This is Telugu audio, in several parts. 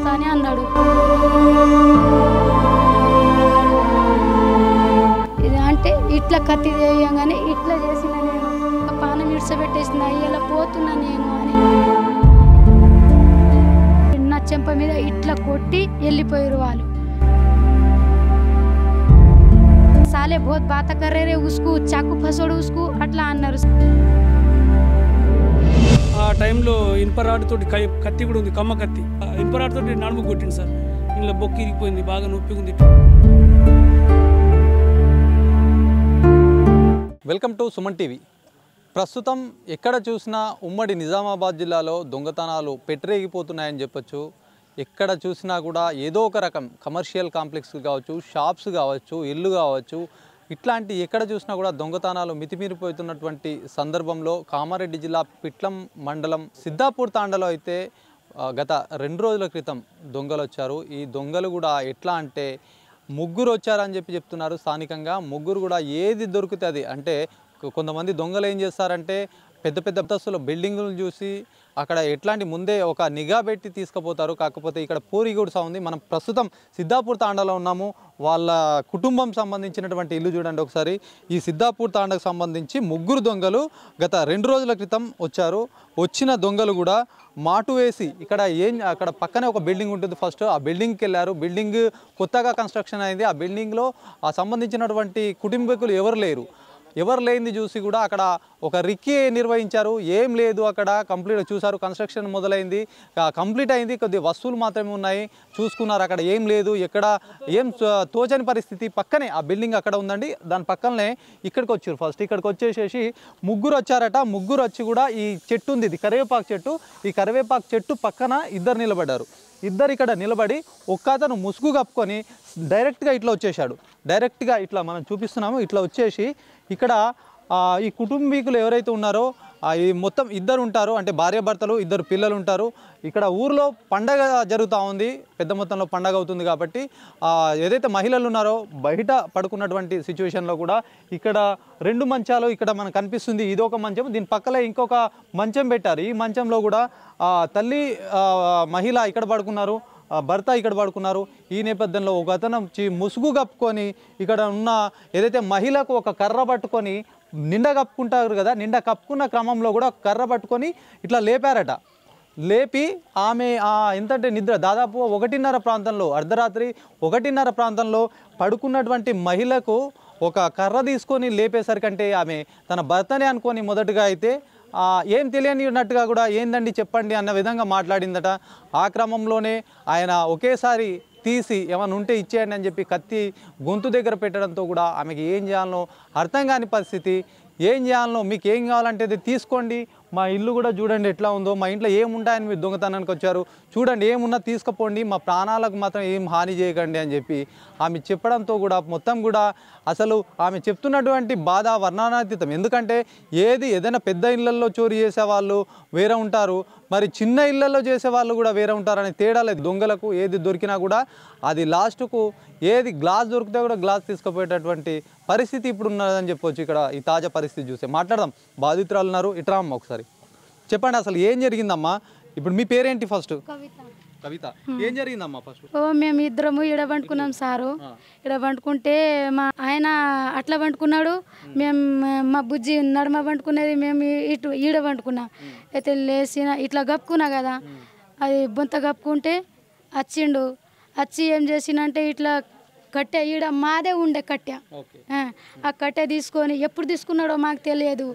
చంపేస్తా అని అన్నాడు. ఇది అంటే ఇట్లా కత్తి చేయగానే ఇట్లా చేసిన నేను పానం ఇడ్చబెట్టేసిన అయ్యేలా పోతున్నా నేను అని నా చెంప మీద ఇట్లా కొట్టి వెళ్ళిపోయారు వాళ్ళు. साले बहुत बात कर रहे उसको चाकू फसोड़ उसको అట్లా అన్నారు. ఆ టైంలో ఇనుపరాడుతోటి కత్తి కూడా ఉంది, కమ్మ కత్తి. ఇనుపరాడుతోటి నడుము కొట్టింది సార్. ఇంట్లో బొక్కి ఇరిగిపోయింది, బాగా నొప్పి ఉంది. Welcome to Suman TV. ప్రస్తుతం ఎక్కడ చూసినా ఉమ్మడి నిజామాబాద్ జిల్లాలో దొంగతనాలు పెట్టరేగిపోతున్నాయని చెప్పొచ్చు. ఎక్కడ చూసినా కూడా ఏదో ఒక రకం కమర్షియల్ కాంప్లెక్స్ కావచ్చు, షాప్స్ కావచ్చు, ఇల్లు కావచ్చు, ఇట్లాంటి ఎక్కడ చూసినా కూడా దొంగతనాలు మితిమీరిపోతున్నటువంటి సందర్భంలో కామారెడ్డి జిల్లా పిట్లం మండలం సిద్ధాపూర్ తాండలో అయితే గత 2 రోజుల క్రితం దొంగలు వచ్చారు. ఈ దొంగలు కూడా ఎట్లా అంటే ముగ్గురు వచ్చారని చెప్తున్నారు స్థానికంగా. ముగ్గురు కూడా ఏది దొరుకుతుంది అంటే కొంతమంది దొంగలు ఏం చేస్తారంటే పెద్ద పెద్ద అంతస్తుల బిల్డింగులు చూసి అక్కడ ఎట్లాంటి ముందే ఒక నిఘా పెట్టి తీసుకుపోతారు. కాకపోతే ఇక్కడ పూరిగుడిస ఉంది. మనం ప్రస్తుతం సిద్ధాపూర్ తాండాలో ఉన్నాము. వాళ్ళ కుటుంబం సంబంధించినటువంటి ఇల్లు చూడండి ఒకసారి. ఈ సిద్ధాపూర్ తాండకు సంబంధించి ముగ్గురు దొంగలు గత 2 రోజుల క్రితం వచ్చారు. వచ్చిన దొంగలు కూడా మాటు వేసి అక్కడ పక్కనే ఒక బిల్డింగ్ ఉంటుంది. ఫస్ట్ ఆ బిల్డింగ్కి వెళ్ళారు. బిల్డింగ్ కొత్తగా కన్స్ట్రక్షన్ అయింది. ఆ బిల్డింగ్లో ఆ సంబంధించినటువంటి కుటుంబీకులు ఎవరు లేనిది చూసి కూడా అక్కడ ఒక రిక్కీ నిర్వహించారు. ఏం లేదు అక్కడ కంప్లీట్ చూసారు. కన్స్ట్రక్షన్ మొదలైంది, కంప్లీట్ అయింది. కొద్ది వస్తువులు మాత్రమే ఉన్నాయి. చూసుకున్నారు, అక్కడ ఏం లేదు, ఎక్కడ ఏం తోచని పరిస్థితి. పక్కనే ఆ బిల్డింగ్ అక్కడ ఉందండి. దాని పక్కనే ఇక్కడికి వచ్చారు. ఫస్ట్ ఇక్కడికి వచ్చేసేసి ముగ్గురు వచ్చారట. ముగ్గురు వచ్చి కూడా ఈ చెట్టు ఉంది, ఇది కరివేపాకు చెట్టు. ఈ కరివేపాకు చెట్టు పక్కన ఇద్దరు నిలబడ్డారు. ఇద్దరు ఇక్కడ నిలబడి ఒక్క అతను ముసుగు కప్పుకొని డైరెక్ట్గా ఇట్లా వచ్చేసాడు. డైరెక్ట్గా ఇట్లా మనం చూపిస్తున్నాము. ఇట్లా వచ్చేసి ఇక్కడ ఈ కుటుంబీకులు ఎవరైతే ఉన్నారో ఈ మొత్తం ఇద్దరు ఉంటారు, అంటే భార్యాభర్తలు, ఇద్దరు పిల్లలు ఉంటారు. ఇక్కడ ఊర్లో పండగ జరుగుతూ ఉంది, పెద్ద మొత్తంలో పండగ అవుతుంది కాబట్టి ఏదైతే మహిళలు ఉన్నారో బయట పడుకున్నటువంటి సిచ్యువేషన్లో కూడా ఇక్కడ 2 మంచాలు ఇక్కడ మనకు కనిపిస్తుంది. ఇదొక మంచం, దీని పక్కనే ఇంకొక మంచం పెట్టారు. ఈ మంచంలో కూడా తల్లి మహిళ ఇక్కడ పడుకున్నారు, భర్త ఇక్కడ పడుకున్నారు. ఈ నేపథ్యంలో ఒక అతను ముసుగు కప్పుకొని ఇక్కడ ఉన్న ఏదైతే మహిళకు ఒక కర్ర పట్టుకొని నిండా కప్పుకుంటారు కదా, నిండా కప్పుకున్న క్రమంలో కూడా కర్ర పట్టుకొని ఇట్లా లేపారట. లేపి ఆమె ఎంతంటే నిద్ర దాదాపు 1:30 ప్రాంతంలో, అర్ధరాత్రి 1:30 ప్రాంతంలో పడుకున్నటువంటి మహిళకు ఒక కర్ర తీసుకొని లేపేసరికంటే ఆమె తన భర్తనే అనుకొని మొదటగా అయితే ఏం తెలియనినట్టుగా కూడా ఏందండి చెప్పండి అన్న విధంగా మాట్లాడిందట. ఆ క్రమంలోనే ఆయన ఒకేసారి తీసి ఏమైనా ఉంటే ఇచ్చేయండి అని చెప్పి కత్తి గొంతు దగ్గర పెట్టడంతో కూడా ఆమెకి ఏం చేయాలనో అర్థం కాని పరిస్థితి. ఏం చేయాలనో మీకు ఏం కావాలంటే అది తీసుకోండి, మా ఇల్లు కూడా చూడండి ఎట్లా ఉందో, మా ఇంట్లో ఏముంటాయని మీరు దొంగతనానికి వచ్చారు, చూడండి ఏమున్నా తీసుకుపోండి, మా ప్రాణాలకు మాత్రం ఏం హాని చేయకండి అని చెప్పి ఆమె చెప్పడంతో కూడా మొత్తం కూడా అసలు ఆమె చెప్తున్నటువంటి బాధ వర్ణనాతీతం. ఎందుకంటే ఏదైనా పెద్ద ఇళ్లలో చోరీ చేసేవాళ్ళు వేరే ఉంటారు, మరి చిన్న ఇళ్లలో చేసేవాళ్ళు కూడా వేరే ఉంటారని తేడా లేదు. దొంగలకు ఏది దొరికినా కూడా అది లాస్ట్కు ఏది గ్లాస్ దొరికితే కూడా గ్లాస్ తీసుకుపోయేటటువంటి పరిస్థితి ఇప్పుడు ఉన్నదని చెప్పొచ్చు. ఇక్కడ ఈ తాజా పరిస్థితి చూస్తే మాట్లాడదాం. బాధితురాలు ఉన్నారు, ఇట్రా అమ్మ ఒకసారి చెప్పండి అసలు ఏం జరిగిందమ్మా. ఇప్పుడు మీ పేరేంటి ఫస్ట్? కవిత. ఏం జరిగిందమ్మా ఫస్ట్? మేము ఇద్దరము ఈడ వండుకున్నాం సారు. ఈడ వండుకుంటే మా ఆయన అట్లా వండుకున్నాడు, మేము మా బుజ్జి నడుమ వండుకునేది మేము ఈడ వండుకున్నాం. అయితే లేచిన ఇట్లా కప్పుకున్నా కదా, అది బొంత కప్పుకుంటే వచ్చిండు. వచ్చి ఏం చేసినంటే ఇట్లా కట్టె ఈడ మాదే ఉండే కట్టె, ఆ కట్టె తీసుకొని ఎప్పుడు తీసుకున్నాడో మాకు తెలియదు.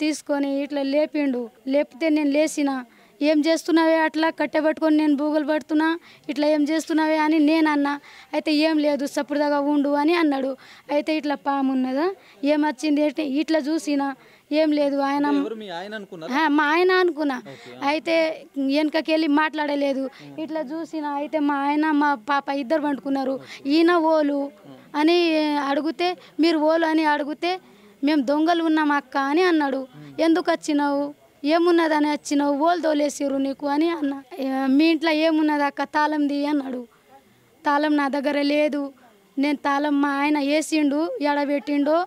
తీసుకొని ఇట్లా లేపిండు. లేపితే నేను లేచిన, ఏం చేస్తున్నావే అట్లా కట్టె పట్టుకొని నేను బూగలు పడుతున్నా, ఇట్లా ఏం చేస్తున్నావే అని నేను అన్నా. అయితే ఏం లేదు సప్పుడుదాకా ఉండు అని అన్నాడు. అయితే ఇట్లా పాము ఉన్నదా ఏమొచ్చింది అంటే ఇట్లా చూసిన ఏం లేదు. ఆయన మా ఆయన అనుకున్నా. అయితే వెనకకి వెళ్ళి మాట్లాడలేదు, ఇట్లా చూసిన. అయితే మా ఆయన మా పాప ఇద్దరు వండుకున్నారు. ఈయన ఓలు అని అడిగితే, మీరు ఓలు అని అడిగితే మేము దొంగలు ఉన్నాం అక్క అని అన్నాడు. ఎందుకు వచ్చినావు, ఏమున్నదని వచ్చినావు, ఓలు తోలేసిరు నీకు అని అన్న. మీ ఇంట్లో ఏమున్నది అక్క, తాళం ది అన్నాడు. తాళం నా దగ్గర లేదు, నేను తాళం మా ఆయన వేసిండు ఎడబెట్టిండో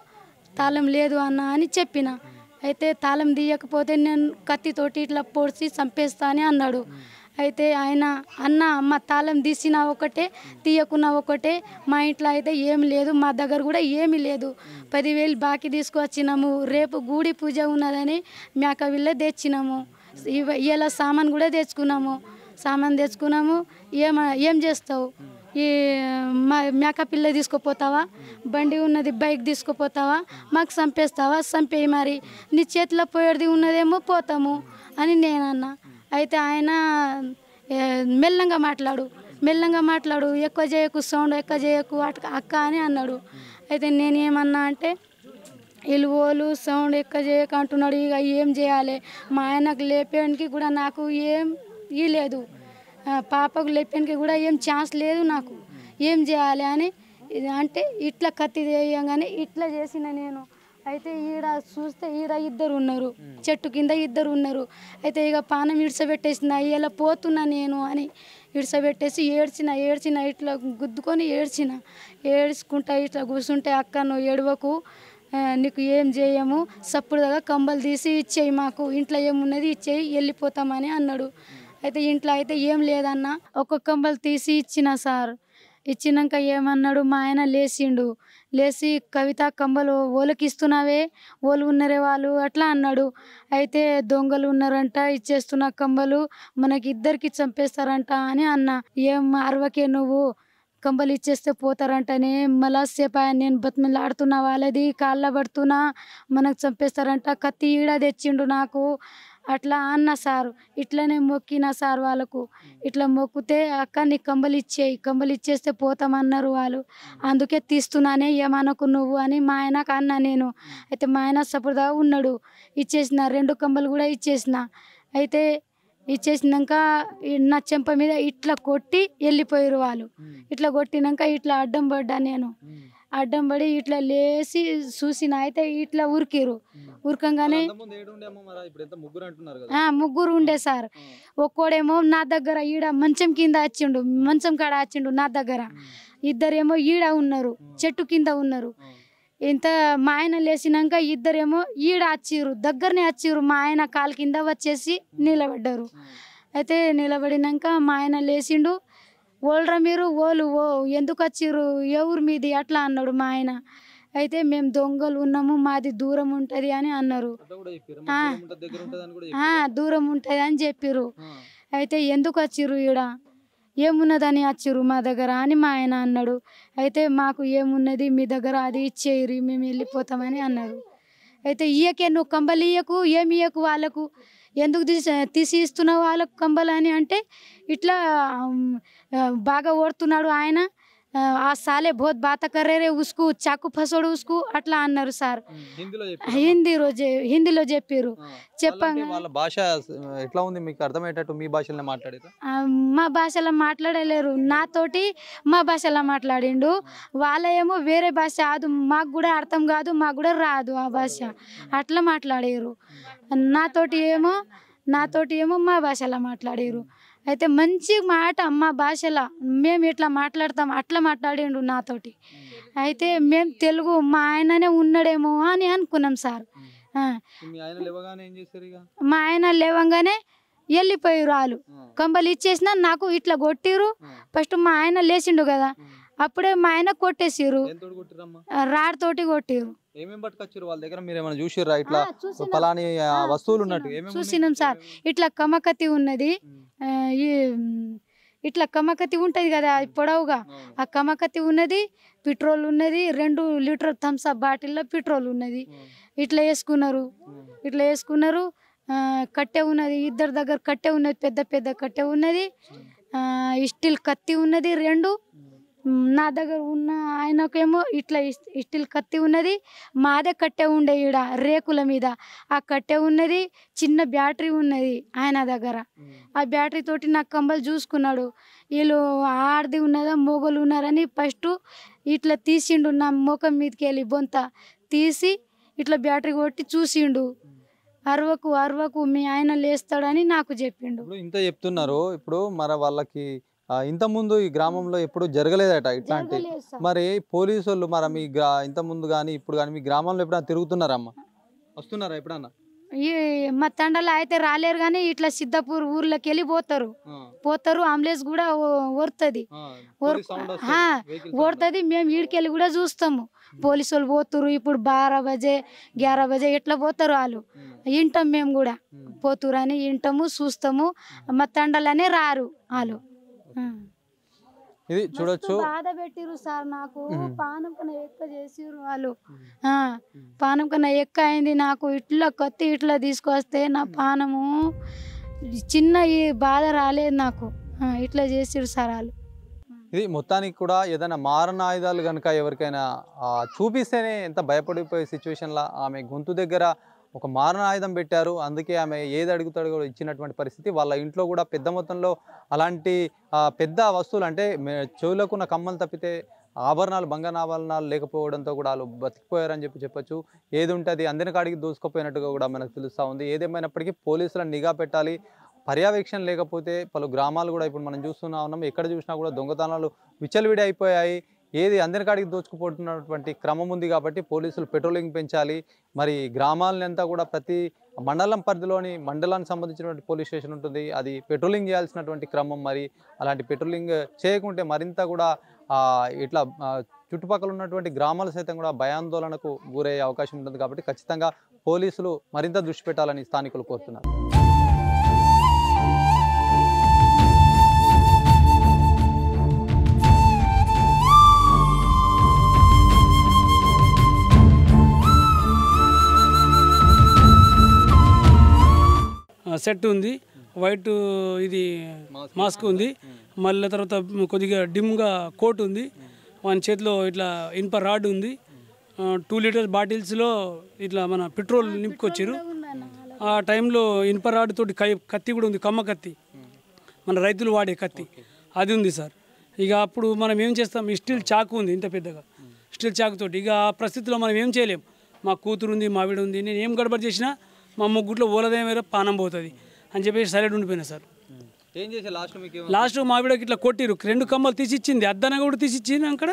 తాళం లేదు అన్న అని చెప్పిన. అయితే తాళం తీయకపోతే నేను కత్తితోటి ఇట్లా పొడిచి చంపేస్తా అని అన్నాడు. అయితే ఆయన అన్న అమ్మ తాళం తీసినా ఒకటే తీయకున్నా ఒకటే, మా ఇంట్లో అయితే ఏం లేదు, మా దగ్గర కూడా ఏమీ లేదు. 10,000 బాకీ తీసుకొచ్చినాము, రేపు గుడి పూజ ఉన్నదని మేకవిల్లే తెచ్చినాము. ఇలా సామాన్ కూడా తెచ్చుకున్నాము. ఏం చేస్తావు? ఈ మేక పిల్ల తీసుకుపోతావా, బండి ఉన్నది బైక్ తీసుకుపోతావా, మాకు చంపేస్తావా? చంపేయి, మరి నీ చేతిలో పోయేది ఉన్నదేమో పోతాము అని నేనన్నా. అయితే ఆయన మెల్లంగా మాట్లాడు, ఎక్కువ చేయకు, సౌండ్ ఎక్కువ చేయకు అక్క అని అన్నాడు. అయితే నేనేమన్నా అంటే ఇలువోలు సౌండ్ ఎక్కువ చేయక అంటున్నాడు. ఇక ఏం చేయాలి? మా ఆయనకు లేపేయడానికి కూడా నాకు ఏం లేదు, పాపకు లేపేయడానికి కూడా ఏం ఛాన్స్ లేదు, నాకు ఏం చేయాలి అని అంటే ఇట్లా కత్తి చేయగానే ఇట్లా చేసిన నేను. అయితే ఈడ చూస్తే ఈడ ఇద్దరు ఉన్నారు, చెట్టు కింద ఇద్దరు ఉన్నారు. అయితే ఇక పానం ఇడ్చబెట్టేసిన, ఇలా పోతున్నా నేను అని ఇడ్చబెట్టేసి ఏడ్చిన ఇట్లా గుద్దుకొని ఏడ్చుకుంటా ఇట్లా కూర్చుంటే, అక్క నువ్వు ఏడవకు, నీకు ఏం చేయము, సప్పుడుగా కంబలు తీసి ఇచ్చేయి, మాకు ఇంట్లో ఏమున్నది ఇచ్చేయి, వెళ్ళిపోతామని అన్నాడు. అయితే ఇంట్లో అయితే ఏం లేదన్న, ఒక కంబలు తీసి ఇచ్చిన సార్. ఇచ్చినాక ఏమన్నాడు, మా ఆయన లేచి కవిత కంబలు ఓలకి ఇస్తున్నావే, ఓలు ఉన్నారే వాళ్ళు అట్లా అన్నాడు. అయితే దొంగలు ఉన్నారంట, ఇచ్చేస్తున్న కంబలు మనకి ఇద్దరికి చంపేస్తారంట అని అన్నా. ఏం అరవకే, నువ్వు కంబలు ఇచ్చేస్తే పోతారంటనే, మళ్ళా సేపు నేను బతిమలాడుతున్నా, వాళ్ళది కాళ్ళ పడుతున్నా, మనకు చంపేస్తారంట, కత్తి ఈడ తెచ్చిండు నాకు అట్లా అన్న సార్. ఇట్లనే మొక్కిన సార్ వాళ్ళకు. ఇట్లా మొక్కితే అక్క నీ కంబలు ఇచ్చేస్తే పోతామన్నారు వాళ్ళు, అందుకే తీస్తున్నానే, ఏమనకు నువ్వు అని మా ఆయనకు అన్నా నేను. అయితే మా ఆయన సపోర్ట్గా ఉన్నాడు. ఇచ్చేసిన 2 కంబలు కూడా ఇచ్చేసిన. అయితే ఇచ్చేసినాక నా చెంప మీద ఇట్లా కొట్టి వెళ్ళిపోయారు వాళ్ళు. ఇట్లా కొట్టినాక ఇట్లా అడ్డం పడ్డా నేను. అడ్డం పడి ఇట్లా లేచి చూసిన. అయితే ఇట్లా ఉరకంగానే ముగ్గురు ఉండే సార్. ఒక్కోడేమో నా దగ్గర ఈడ మంచం కింద వచ్చిండు, మంచం కాడ వచ్చిండు నా దగ్గర. ఇద్దరేమో ఈడ ఉన్నారు, చెట్టు కింద ఉన్నారు. ఇంత మా ఆయన లేచినాక ఇద్దరేమో ఈడ దగ్గరనే వచ్చిర్రు. మా ఆయన కాలు కింద వచ్చేసి నిలబడ్డారు. అయితే నిలబడినాక మా ఆయన లేచిండు. ఓల్రా మీరు, ఎందుకు వచ్చిర్రు, ఎవరు మీది అట్లా అన్నాడు మా ఆయన. అయితే మేము దొంగలు ఉన్నాము, మాది దూరం ఉంటుంది అని అన్నారు. దూరం ఉంటుంది అని చెప్పిర్రు. అయితే ఎందుకు వచ్చిర్రు, ఈడ ఏమున్నదని వచ్చిర్రు మా దగ్గర అని మా ఆయన అన్నాడు. అయితే మాకు ఏమున్నది మీ దగ్గర, అది ఇచ్చేయరి, మేము వెళ్ళిపోతామని అన్నారు. అయితే ఇయ్యకే, నువ్వు కంబలు ఇయ్యకు, ఏమి ఇయ్యకు వాళ్ళకు, ఎందుకు తీసి ఇస్తున్నావు వాళ్ళకు కంబలు అని అంటే, ఇట్లా బాగా ఓడుతున్నాడు ఆయన. ఆ సాలే బహుత్ బాత కర్రే ఉస్కు, చాకు ఫసోడు ఉస్కు అట్లా అన్నారు సార్. హిందీలో చెప్పారు. చెప్పంగా వాళ్ళ భాష ఎట్లా ఉంది మీకు అర్థమయ్యేటట్టు మీ భాషలో మాట్లాడారు? మా భాషలో మాట్లాడలేరు, నాతోటి మా భాషలో మాట్లాడిండు. వాళ్ళ ఏమో వేరే భాష, అది మాకు కూడా అర్థం కాదు, మాకు కూడా రాదు ఆ భాష, అట్లా మాట్లాడారు. నాతోటి ఏమో మా భాషలో మాట్లాడారు. అయితే మంచి మాట మా భాషలో మేము ఇట్లా మాట్లాడతాం, అట్లా మాట్లాడిండు నాతోటి. అయితే మేము తెలుగు, మా ఆయననే ఉన్నాడేమో అని అనుకున్నాం సార్. మా ఆయన లేవంగానే వెళ్ళిపోయారు వాళ్ళు. కంబలు ఇచ్చేసినా నాకు ఇట్లా కొట్టిరు. ఫస్ట్ మా ఆయన లేచిండు కదా, అప్పుడే మా ఆయన కొట్టేసిరు, రాడ్ తోటి కొట్టిరు. చూసినాం సార్. ఇట్లా కమ్మకత్తి ఉన్నది, ఇట్లా కమ్మకత్తి ఉంటుంది కదా పొడవుగా, ఆ కమ్మకత్తి ఉన్నది, పెట్రోల్ ఉన్నది, 2 లీటర్ థమ్స్ అప్ బాటిల్లో పెట్రోల్ ఉన్నది. ఇట్లా వేసుకున్నారు. కట్టె ఉన్నది, ఇద్దరి దగ్గర కట్టె ఉన్నది, పెద్ద కట్టె ఉన్నది. స్టీల్ కత్తి ఉన్నది 2. నా దగ్గర ఉన్న ఆయనకేమో ఇట్లా స్టీల్ కత్తి ఉన్నది. మాదే కట్టె ఉండే ఈడ రేకుల మీద, ఆ కట్టె ఉన్నది. చిన్న బ్యాటరీ ఉన్నది ఆయన దగ్గర. ఆ బ్యాటరీ తోటి నా కంబలు చూసుకున్నాడు. వీళ్ళు ఆడది ఉన్నదా మొగలు ఉన్నారని ఫస్ట్ ఇట్లా తీసిండు, నా ముఖం మీదకి వెళ్ళి బొంత తీసి ఇట్లా బ్యాటరీ కొట్టి చూసిండు. అరవకు మీ ఆయన లేస్తాడని నాకు చెప్పిండు. ఇంత చెప్తున్నారు. ఇప్పుడు మరి వాళ్ళకి ఇంత ముందు ఈ గ్రామంలో ఎప్పుడు జరగలేదట ఇట్లాంటి. మరి పోలీసు వాళ్ళు మరి మీ ఇంత ముందు కానీ ఇప్పుడు కానీ మీ గ్రామంలో ఎప్పుడైనా తిరుగుతున్నారమ్మా, వస్తున్నారా ఎప్పుడన్నా? ఈ మా తండలో అయితే రాలేరు కానీ ఇట్లా సిద్ధాపూర్ ఊర్లోకి వెళ్ళి పోతారు అంబులెన్స్ కూడా ఓడుతుంది మేము ఈడికెళ్ళి కూడా చూస్తాము పోలీసు వాళ్ళు పోతురు ఇప్పుడు 12 బజే 11 బజే ఇట్లా పోతారు వాళ్ళు వింటాం మేము కూడా పోతురు అని వింటాము చూస్తాము మా తండలోనే రారు వాళ్ళు ఇది చూడొచ్చు బాధ పెట్టిరు సార్ నాకు పానం కన్నా ఎక్కువ చేసిరు వాళ్ళు పానం కన్నా ఎక్కువ అయింది నాకు ఇట్లా కత్తి ఇట్లా తీసుకొస్తే నా పానము చిన్న ఈ బాధ రాలేదు నాకు ఇట్లా చేసిరు సార్ వాళ్ళు ఇది మొత్తానికి కూడా ఏదైనా మారణ ఆయుధాలు కనుక ఎవరికైనా చూపిస్తేనే ఎంత భయపడిపోయే సిచ్యువేషన్లో ఆమె గొంతు దగ్గర ఒక మారణ ఆయుధం పెట్టారు అందుకే ఆమె ఏది అడుగుతాడో కూడా ఇచ్చినటువంటి పరిస్థితి వాళ్ళ ఇంట్లో కూడా పెద్ద మొత్తంలో అలాంటి పెద్ద వస్తువులు అంటే చెవులకున్న కమ్మలు తప్పితే ఆభరణాలు బంగారాభరణాలు లేకపోవడంతో కూడా వాళ్ళు బతికిపోయారని చెప్పొచ్చు ఏది ఉంటే అది అందరి కాడికి దూసుకుపోయినట్టుగా కూడా మనకు తెలుస్తూ ఉంది ఏదేమైనప్పటికీ పోలీసులను నిఘా పెట్టాలి పర్యవేక్షణ లేకపోతే పలు గ్రామాలు కూడా ఇప్పుడు మనం చూస్తూనే ఉన్నాం ఎక్కడ చూసినా కూడా దొంగతనాలు విచ్చలవిడి అయిపోయాయి ఏది అందరి కాడికి దోచుకుపోతున్నటువంటి క్రమం ఉంది కాబట్టి పోలీసులు పెట్రోలింగ్ పెంచాలి మరి గ్రామాలని అంతా కూడా ప్రతి మండలం పరిధిలోని మండలానికి సంబంధించినటువంటి పోలీస్ స్టేషన్ ఉంటుంది అది పెట్రోలింగ్ చేయాల్సినటువంటి క్రమం మరి అలాంటి పెట్రోలింగ్ చేయకుంటే మరింత కూడా ఇట్లా చుట్టుపక్కల ఉన్నటువంటి గ్రామాలు సైతం కూడా భయాందోళనకు గురయ్యే అవకాశం ఉంటుంది కాబట్టి ఖచ్చితంగా పోలీసులు మరింత దృష్టి పెట్టాలని స్థానికులు కోరుతున్నారు సెట్ ఉంది వైట్ ఇది మాస్క్ ఉంది మళ్ళీ తర్వాత కొద్దిగా డిమ్గా కోట్ ఉంది వాని చేతిలో ఇట్లా ఇనుప రాడ్ ఉంది 2 లీటర్స్ బాటిల్స్లో ఇట్లా మన పెట్రోల్ నింపుకొచ్చారు ఆ టైంలో ఇనుప రాడ్ తోటి కత్తి కూడా ఉంది కమ్మ కత్తి మన రైతులు వాడే కత్తి అది ఉంది సార్ ఇక అప్పుడు మనం ఏం చేస్తాం స్టీల్ చాకు ఉంది ఇంత పెద్దగా స్టీల్ చాకుతోటి ఇక ఆ పరిస్థితిలో మనం ఏం చేయలేం మా కూతురు ఉంది మావిడ ఉంది నేను ఏం గడబడి చేసినా మా ముగ్గుట్లో ఓలదేమేర పానం పోతుంది అని చెప్పేసి సైలెంట్ ఉండిపోయినా సార్ ఏం చేసే లాస్ట్ మావిడకి ఇట్లా కొట్టిరు 2 కమ్మలు తీసిచ్చింది అద్దన కూడా తీసిచ్చింది అక్కడ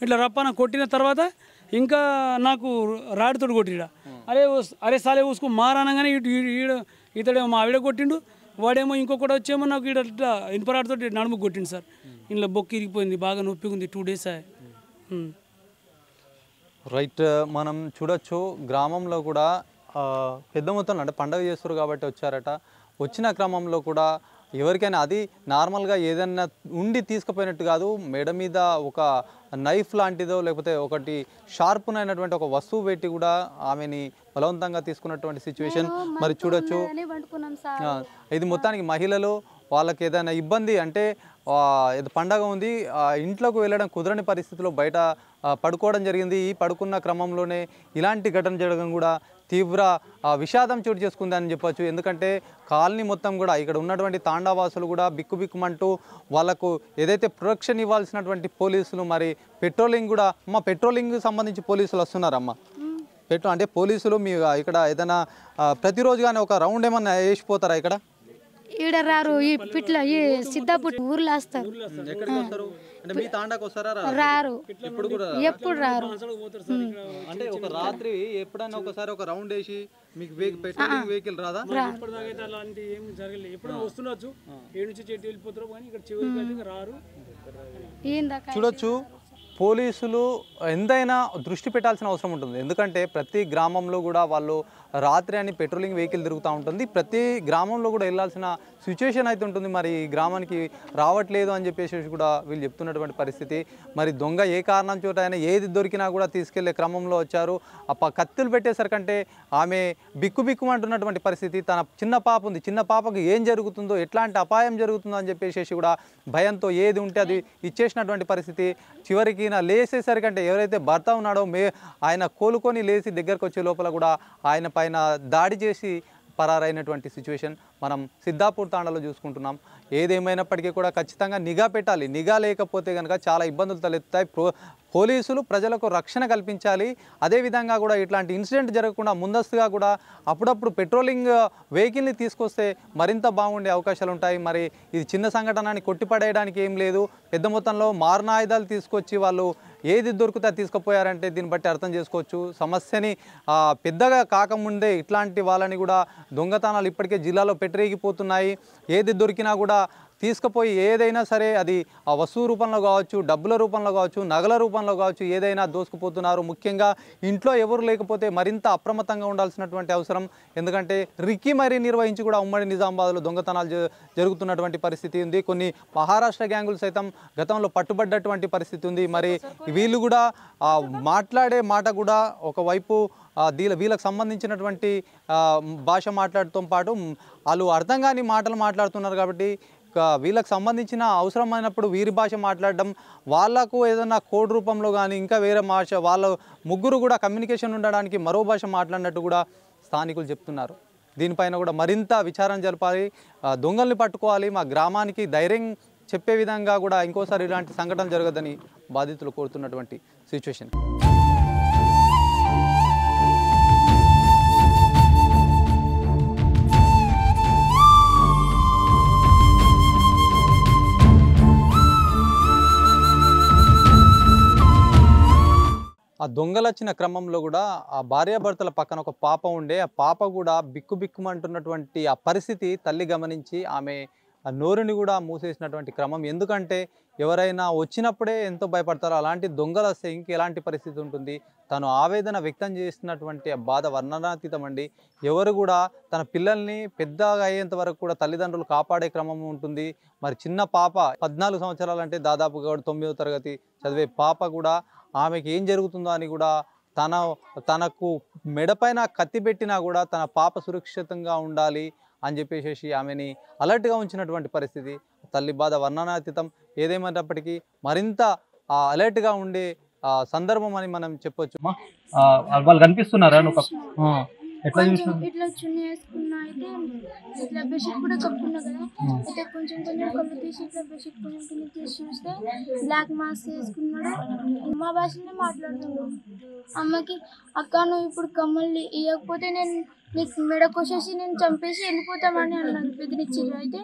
ఇట్లా రప్పాన కొట్టిన తర్వాత ఇంకా నాకు రాడితోటి కొట్టిడా అరే సాలే ఊసుకు మారానగానే ఇతడేమో మా ఆవిడ కొట్టిండు వాడేమో ఇంకొకటి వచ్చేమో నాకు ఇట్లా ఇనుపరాడితోటి నడుము కొట్టిండు సార్ ఇంట్లో బొక్కి ఇరిగిపోయింది బాగా నొప్పిగా ఉంది 2 డేస్ రైట్ మనం చూడొచ్చు గ్రామంలో కూడా పెద్ద మొత్తంలో అంటే పండగ చేస్తారు కాబట్టి వచ్చారట వచ్చిన క్రమంలో కూడా ఎవరికైనా అది నార్మల్గా ఏదైనా ఉండి తీసుకుపోయినట్టు కాదు మెడ మీద ఒక నైఫ్ లాంటిదో లేకపోతే ఒకటి షార్ప్నైనటువంటి ఒక వస్తువు పెట్టి కూడా ఆమెని బలవంతంగా తీసుకున్నటువంటి సిచ్యువేషన్ మరి చూడొచ్చు ఇది మొత్తానికి మహిళలు వాళ్ళకి ఏదైనా ఇబ్బంది అంటే పండగ ఉంది ఇంట్లోకి వెళ్ళడం కుదరని పరిస్థితిలో బయట పడుకోవడం జరిగింది ఈ పడుకున్న క్రమంలోనే ఇలాంటి ఘటన జరగడం కూడా తీవ్ర విషాదం చోటు చేసుకుందని చెప్పొచ్చు ఎందుకంటే కాలనీ మొత్తం కూడా ఇక్కడ ఉన్నటువంటి తాండావాసులు కూడా బిక్కుబిక్కుమంటూ వాళ్ళకు ఏదైతే ప్రొటెక్షన్ ఇవ్వాల్సినటువంటి పోలీసులు మరి పెట్రోలింగ్ కూడా పెట్రోలింగ్ సంబంధించి పోలీసులు వస్తున్నారమ్మా అంటే పోలీసులు మీ ఇక్కడ ఏదైనా ప్రతిరోజుగానే ఒక రౌండ్ ఏమన్నా వేసిపోతారా ఇక్కడ ఈడ రారు ఈ పిట్ల ఈ సిద్ధాపూర్ ఊర్లో వస్తారు రారు ఎప్పుడు రారు అంటే ఒక రాత్రి ఎప్పుడైనా ఒకసారి ఒక రౌండ్ వేసి మీకు వెహికల్ రాదా చూడొచ్చు పోలీసులు ఎంతైనా దృష్టి పెట్టాల్సిన అవసరం ఉంటుంది ఎందుకంటే ప్రతి గ్రామంలో కూడా వాళ్ళు రాత్రి అని పెట్రోలింగ్ వెహికల్ తిరుగుతూ ఉంటుంది ప్రతి గ్రామంలో కూడా వెళ్ళాల్సిన సిచ్యువేషన్ అయితే ఉంటుంది మరి ఈ గ్రామానికి రావట్లేదు అని చెప్పేసి కూడా వీళ్ళు చెప్తున్నటువంటి పరిస్థితి మరి దొంగ ఏ కారణం చోట అయినా ఏది దొరికినా కూడా తీసుకెళ్లే క్రమంలో వచ్చారు కత్తులు పెట్టేసరికంటే ఆమె బిక్కుబిక్కుమంటున్నటువంటి పరిస్థితి తన చిన్న పాప ఉంది చిన్న పాపకు ఏం జరుగుతుందో ఎట్లాంటి అపాయం జరుగుతుందో అని చెప్పేసి కూడా భయంతో ఏది ఉంటే అది ఇచ్చేసినటువంటి పరిస్థితి చివరికి లేసేసరికంటే ఎవరైతే భర్త ఉన్నాడో ఆయన కోలుకొని లేచి దగ్గరకు వచ్చే లోపల కూడా ఆయన పైన దాడి చేసి పరారైనటువంటి సిచ్యువేషన్ మనం సిద్ధాపూర్ తాండాలో చూసుకుంటున్నాం ఏదేమైనప్పటికీ కూడా ఖచ్చితంగా నిఘా పెట్టాలి నిఘా లేకపోతే కనుక చాలా ఇబ్బందులు తలెత్తుతాయి పోలీసులు ప్రజలకు రక్షణ కల్పించాలి అదేవిధంగా కూడా ఇట్లాంటి ఇన్సిడెంట్ జరగకుండా ముందస్తుగా కూడా అప్పుడప్పుడు పెట్రోలింగ్ వెహికల్ని తీసుకొస్తే మరింత బాగుండే అవకాశాలు ఉంటాయి మరి ఇది చిన్న సంఘటనని కొట్టిపడేయడానికి ఏం లేదు పెద్ద మొత్తంలో మారణాయుధాలు తీసుకొచ్చి వాళ్ళు ఏది దొరికితే తీసుకుపోయారంటే దీన్ని బట్టి అర్థం చేసుకోవచ్చు. సమస్యని పెద్దగా కాకముందే ఇట్లాంటి వాళ్ళని కూడా దొంగతనాలు ఇప్పటికే జిల్లాలో పెట్టరేగిపోతున్నాయి. ఏది దొరికినా కూడా తీసుకుపోయి ఏదైనా సరే అది ఆ వస్తువు రూపంలో కావచ్చు, డబ్బుల రూపంలో కావచ్చు, నగల రూపంలో కావచ్చు, ఏదైనా దోసుకుపోతున్నారు. ముఖ్యంగా ఇంట్లో ఎవరు లేకపోతే మరింత అప్రమత్తంగా ఉండాల్సినటువంటి అవసరం. ఎందుకంటే రిక్కి మరీ నిర్వహించి కూడా ఉమ్మడి నిజామాబాద్లో దొంగతనాలు జరుగుతున్నటువంటి పరిస్థితి ఉంది. కొన్ని మహారాష్ట్ర గ్యాంగులు సైతం గతంలో పట్టుబడ్డటువంటి పరిస్థితి ఉంది. మరి వీళ్ళు కూడా మాట్లాడే మాట కూడా ఒకవైపు వీళ్ళకి సంబంధించినటువంటి భాష మాట్లాడటంతో పాటు వాళ్ళు అర్థం కాని మాటలు మాట్లాడుతున్నారు. కాబట్టి వీళ్ళకి సంబంధించిన అవసరమైనప్పుడు వీరి భాష మాట్లాడడం, వాళ్ళకు ఏదైనా కోడ్ రూపంలో కానీ ఇంకా వేరే భాష, వాళ్ళ ముగ్గురు కూడా కమ్యూనికేషన్ ఉండడానికి మరో భాష మాట్లాడినట్టు కూడా స్థానికులు చెప్తున్నారు. దీనిపైన కూడా మరింత విచారణ జరపాలి, దొంగల్ని పట్టుకోవాలి, మా గ్రామానికి ధైర్యం చెప్పే విధంగా కూడా ఇంకోసారి ఇలాంటి సంఘటన జరగదని బాధితులు కోరుతున్నటువంటి సిచ్యువేషన్. ఆ దొంగలు వచ్చిన క్రమంలో కూడా ఆ భార్యాభర్తల పక్కన ఒక పాప ఉండే, ఆ పాప కూడా బిక్కుబిక్కుమంటున్నటువంటి ఆ పరిస్థితి తల్లి గమనించి ఆమె ఆ నోరుని కూడా మూసేసినటువంటి క్రమం. ఎందుకంటే ఎవరైనా వచ్చినప్పుడే ఎంతో భయపడతారో అలాంటి దొంగలు వస్తే ఇంకెలాంటి పరిస్థితి ఉంటుంది. తను ఆవేదన వ్యక్తం చేసినటువంటి ఆ బాధ వర్ణనాతీతం అండి. ఎవరు కూడా తన పిల్లల్ని పెద్దగా అయ్యేంత వరకు కూడా తల్లిదండ్రులు కాపాడే క్రమం ఉంటుంది. మరి చిన్న పాప 14 సంవత్సరాలు అంటే దాదాపుగా 9వ తరగతి చదివే పాప కూడా ఆమెకి ఏం జరుగుతుందో అని కూడా తనకు మెడపైన కత్తి పెట్టినా కూడా తన పాప సురక్షితంగా ఉండాలి అని చెప్పేసి ఆమెని అలర్ట్గా ఉంచినటువంటి పరిస్థితి. తల్లి బాధ వర్ణనాతీతం. ఏదేమైనప్పటికీ మరింత అలర్ట్గా ఉండే సందర్భం అని మనం చెప్పొచ్చు. వాళ్ళు కనిపిస్తున్నారా? ఎట్లా ఇట్లా చున్నీ వేసుకున్నా అయితే ఇట్లా బెడ్షీట్ కూడా కప్పుకున్నా కదా, అయితే కొంచెం కళ్ళు తీసి ఇట్లా బెడ్షీట్ కొంచెం కింద తీసి చూస్తే బ్లాక్ మాస్క్ వేసుకున్నాడు. మా భాషలోనే మాట్లాడుతున్నాడు. అమ్మకి అక్క నువ్వు ఇప్పుడు కమ్మల్ని ఇవ్వకపోతే నేను నీకు మెడ కోసేసి నేను చంపేసి వెళ్ళిపోతామని అన్నాడు, బెదిరించారు. అయితే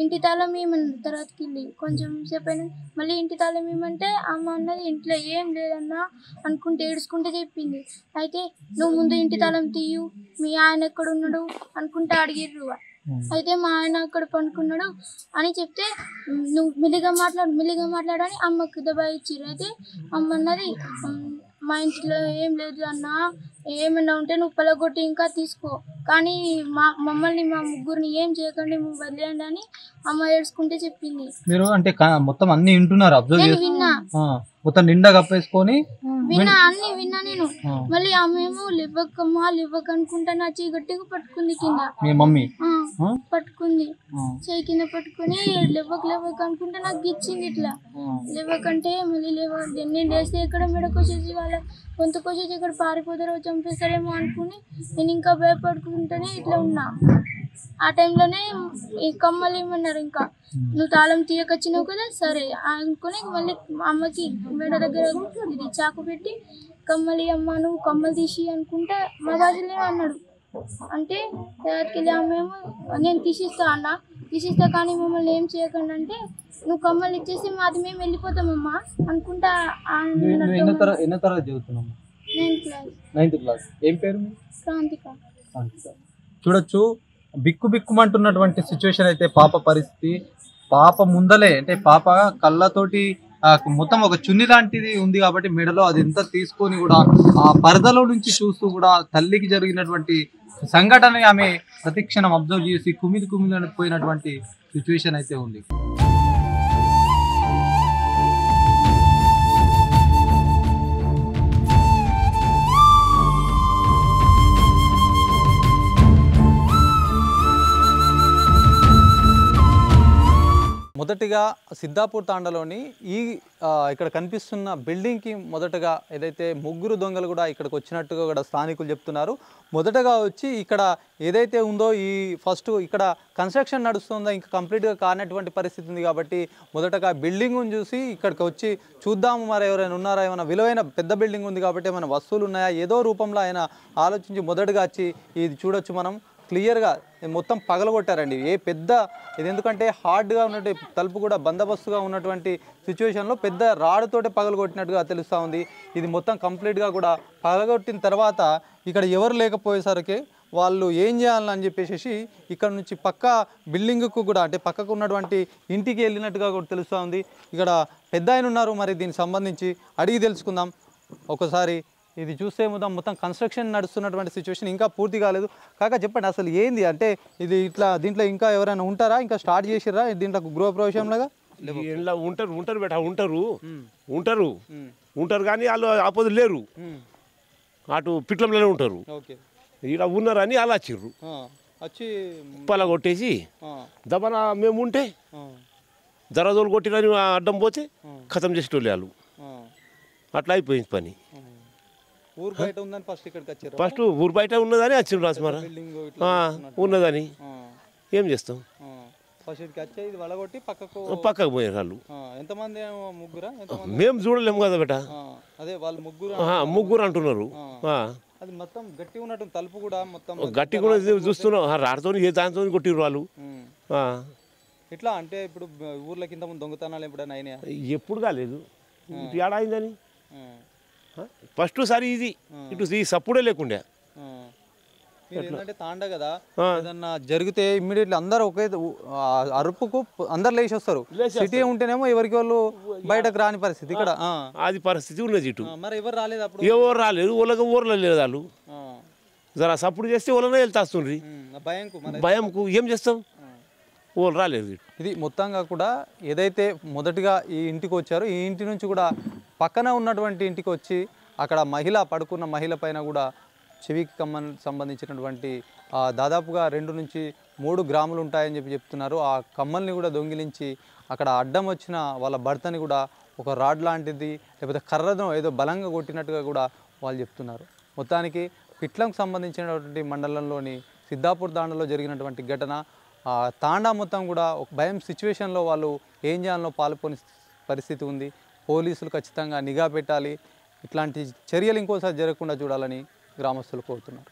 ఇంటి తాళం ఏమన్నారు తర్వాతకి వెళ్ళి కొంచెం సేపు అయినా మళ్ళీ ఇంటి తాళం ఏమంటే అమ్మ అన్నది ఇంట్లో ఏం లేదన్నా అనుకుంటే ఏడుచుకుంటే చెప్పింది. అయితే నువ్వు ముందు ఇంటి తాళం తీయు, మీ ఆయన ఎక్కడ ఉన్నాడు అనుకుంటే అడిగిర్రు. అయితే మా ఆయన అక్కడ పండుకున్నాడు అని చెప్తే నువ్వు మెల్లిగా మాట్లాడని అమ్మకు దబాయిచ్చిర్రు. అయితే అమ్మ అన్నది మా ఇంట్లో ఏం లేదు అన్న, ఏమైనా ఉంటే నువ్వు పలగొట్టి ఇంకా తీసుకో, కానీ మమ్మల్ని మా ముగ్గురిని ఏం చేయకండి నువ్వు వదిలేయండి అని అమ్మ ఏడ్చుకుంటే చెప్పింది. మీరు అంటే మొత్తం అన్ని వింటున్నారు? నేను విన్నా, మొత్తం నిండా కప్పేసుకొని అన్ని విన్నా నేను. మళ్ళీ ఆమెమో లివ్వక అనుకుంటా నా చేయి గట్టిగా పట్టుకుంది కింద. మీ మమ్మీ పట్టుకుంది, చేయి కింద పట్టుకుని లివ్వక అనుకుంటా నాకు గిచ్చింది. ఇట్లా లివ్వకంటే మళ్ళీ నేను లేస్తే ఇక్కడ మెడకొచ్చేసి వాళ్ళ గొంతుకొచ్చేసి ఇక్కడ పారిపోతారో చంపేస్తారేమో అనుకుని నేను ఇంకా భయపడుకుంటూనే ఇట్లా ఉన్నా. ఆ టైంలోనే ఈ కమ్మలు ఏమన్నారు, ఇంకా నువ్వు తాళం తీయకొచ్చినావు కదా సరే అనుకుని మళ్ళీ అమ్మకి మెడ దగ్గర ఇది చాకు పెట్టి కమ్మలి అమ్మ నువ్వు కమ్మలు తీసి అనుకుంటా మా భాషలో అన్నాడు. అంటే తర్వాతకి అమ్మేమో నేను తీసిస్తా కానీ మమ్మల్ని ఏం చేయకండి అంటే నువ్వు కమ్మలు ఇచ్చేసి మాది మేము వెళ్ళిపోతామమ్మా అనుకుంటా. 9th class. ఏం పేరు? క్రాంతిక. చూడొచ్చు బిక్కుమంటున్నటువంటి సిచ్యువేషన్ అయితే పాప పరిస్థితి. పాప ముందలే అంటే పాప కళ్ళతోటి మొత్తం ఒక చున్ని లాంటిది ఉంది కాబట్టి మెడలో అది ఎంత తీసుకొని కూడా ఆ పరదలో నుంచి చూస్తూ కూడా తల్లికి జరిగినటువంటి సంఘటన ఆమె ప్రతిక్షణం అబ్జర్వ్ చేసి కుమిలి పోయినటువంటి సిచ్యువేషన్ అయితే ఉంది. మొదటిగా సిద్ధాపూర్ తాండాలోని ఇక్కడ కనిపిస్తున్న బిల్డింగ్కి మొదటగా ఏదైతే ముగ్గురు దొంగలు కూడా ఇక్కడికి వచ్చినట్టుగా కూడా స్థానికులు చెప్తున్నారు. మొదటగా వచ్చి ఇక్కడ ఏదైతే ఉందో ఈ ఫస్ట్ ఇక్కడ కన్స్ట్రక్షన్ నడుస్తుందో ఇంకా కంప్లీట్గా కానటువంటి పరిస్థితి ఉంది కాబట్టి మొదటగా బిల్డింగ్ను చూసి ఇక్కడికి వచ్చి చూద్దాము మరి ఎవరైనా ఉన్నారా, ఏమైనా విలువైన పెద్ద బిల్డింగ్ ఉంది కాబట్టి ఏమైనా వస్తువులు ఉన్నాయా ఏదో రూపంలో ఆయన ఆలోచించి మొదటగా వచ్చి ఇది చూడొచ్చు మనం క్లియర్గా మొత్తం పగలగొట్టారండి. ఏ పెద్ద ఇది ఎందుకంటే హార్డ్గా ఉన్నట్టు తలుపు కూడా బందోబస్తుగా ఉన్నటువంటి సిచ్యువేషన్లో పెద్ద రాడుతోటి పగలగొట్టినట్టుగా తెలుస్తూ ఉంది. ఇది మొత్తం కంప్లీట్గా కూడా పగలగొట్టిన తర్వాత ఇక్కడ ఎవరు లేకపోయేసరికి వాళ్ళు ఏం చేయాలని చెప్పేసి ఇక్కడ నుంచి పక్క బిల్డింగ్కు కూడా అంటే పక్కకు ఉన్నటువంటి ఇంటికి వెళ్ళినట్టుగా కూడా తెలుస్తూ ఉంది. ఇక్కడ పెద్ద ఆయన ఉన్నారు, మరి దీనికి సంబంధించి అడిగి తెలుసుకుందాం. ఒకసారి ఇది చూస్తే మొత్తం కన్స్ట్రక్షన్ నడుస్తున్నటువంటి సిచ్యువేషన్, ఇంకా పూర్తి కాలేదు. కాక చెప్పండి అసలు ఏంది అంటే ఇది ఇట్లా దీంట్లో ఇంకా ఎవరైనా ఉంటారా, ఇంకా స్టార్ట్ చేసిర్రా దీంట్లో గృహప్రవేశంలాగా? ఇంట్లో ఉంటారు బేట ఉంటారు కానీ వాళ్ళు ఆపోజిట్ లేరు, అటు పిట్లంలోనే ఉంటారు. ఓకే, ఇక్కడ ఉన్నారని అలా వచ్చిర్రు, వచ్చి పలగొట్టేసి దబన మేము ఉంటే జరదోలు కొట్టిరని అడ్డం పోతే ఖతం చేసేటోళ్ళు వాళ్ళు. అట్లా అయిపోయింది పని. ఊరు బయట ఉందని ఫస్ట్ ఊరు బయట ఉన్నదని వచ్చిండ్రు రాసుమారా ఉన్నదని ఏం చేస్తాం, పక్కకు పోయారు వాళ్ళు. ఎంతమంది? ముగ్గురా? మేము చూడలేము కదా బేట, అదే వాళ్ళు ముగ్గురు అంటున్నారు. అది మొత్తం గట్టి ఉన్నట్టు తలుపు కూడా మొత్తం గట్టి కూడా చూస్తున్నాం, రాడుతో ఏ దానితో కొట్టిర్రు వాళ్ళు. ఎట్లా అంటే ఇప్పుడు ఊర్ల కింద ముందు దొంగతనాలు ఎప్పుడైనా అయినాయా? ఎప్పుడు కాలేదు, ఏడాయిందని ఫస్ట్ సారి ఇది ఇటు ఈ సప్పుడే లేకుండే. ఏంటంటే తాండ కదా, ఏదన్నా జరిగితే ఇమ్మీడియట్లీ అందరూ ఒకే అరుపుకు అందరు లేచి వస్తారు. సిటీ ఉంటేనేమో ఎవరికి వాళ్ళు బయటకు రాని పరిస్థితి, ఇక్కడ అది పరిస్థితి ఉన్నది. ఇటు మరి ఎవరు రాలేదు, అప్పుడు ఎవరు రాలేదు, వాళ్ళకి ఊర్లో లేదు వాళ్ళు. జరా సప్పుడు చేస్తే వాళ్ళనే వెళ్తాస్తుండ్రి, భయంకు ఏం చేస్తాం, వాళ్ళు రాలేదు. ఇది మొత్తంగా కూడా ఏదైతే మొదటిగా ఈ ఇంటికి వచ్చారో ఈ ఇంటి నుంచి కూడా పక్కన ఉన్నటువంటి ఇంటికి వచ్చి అక్కడ పడుకున్న మహిళ పైన కూడా చెవికి సంబంధించినటువంటి దాదాపుగా 2 నుంచి 3 గ్రాములు ఉంటాయని చెప్తున్నారు. ఆ కమ్మల్ని కూడా దొంగిలించి అక్కడ అడ్డం వచ్చిన వాళ్ళ భర్తని కూడా ఒక రాడ్ లాంటిది లేకపోతే కర్రను ఏదో బలంగా కొట్టినట్టుగా కూడా వాళ్ళు చెప్తున్నారు. మొత్తానికి పిట్లంకు సంబంధించినటువంటి మండలంలోని సిద్ధాపూర్ తాండాలో జరిగినటువంటి ఘటన, తాండా మొత్తం కూడా ఒక భయం సిచ్యువేషన్లో వాళ్ళు ఏం చేయాలో పాల్గొని పరిస్థితి ఉంది. పోలీసులు ఖచ్చితంగా నిఘా పెట్టాలి, ఇట్లాంటి చర్యలు ఇంకోసారి జరగకుండా చూడాలని గ్రామస్తులు కోరుతున్నారు.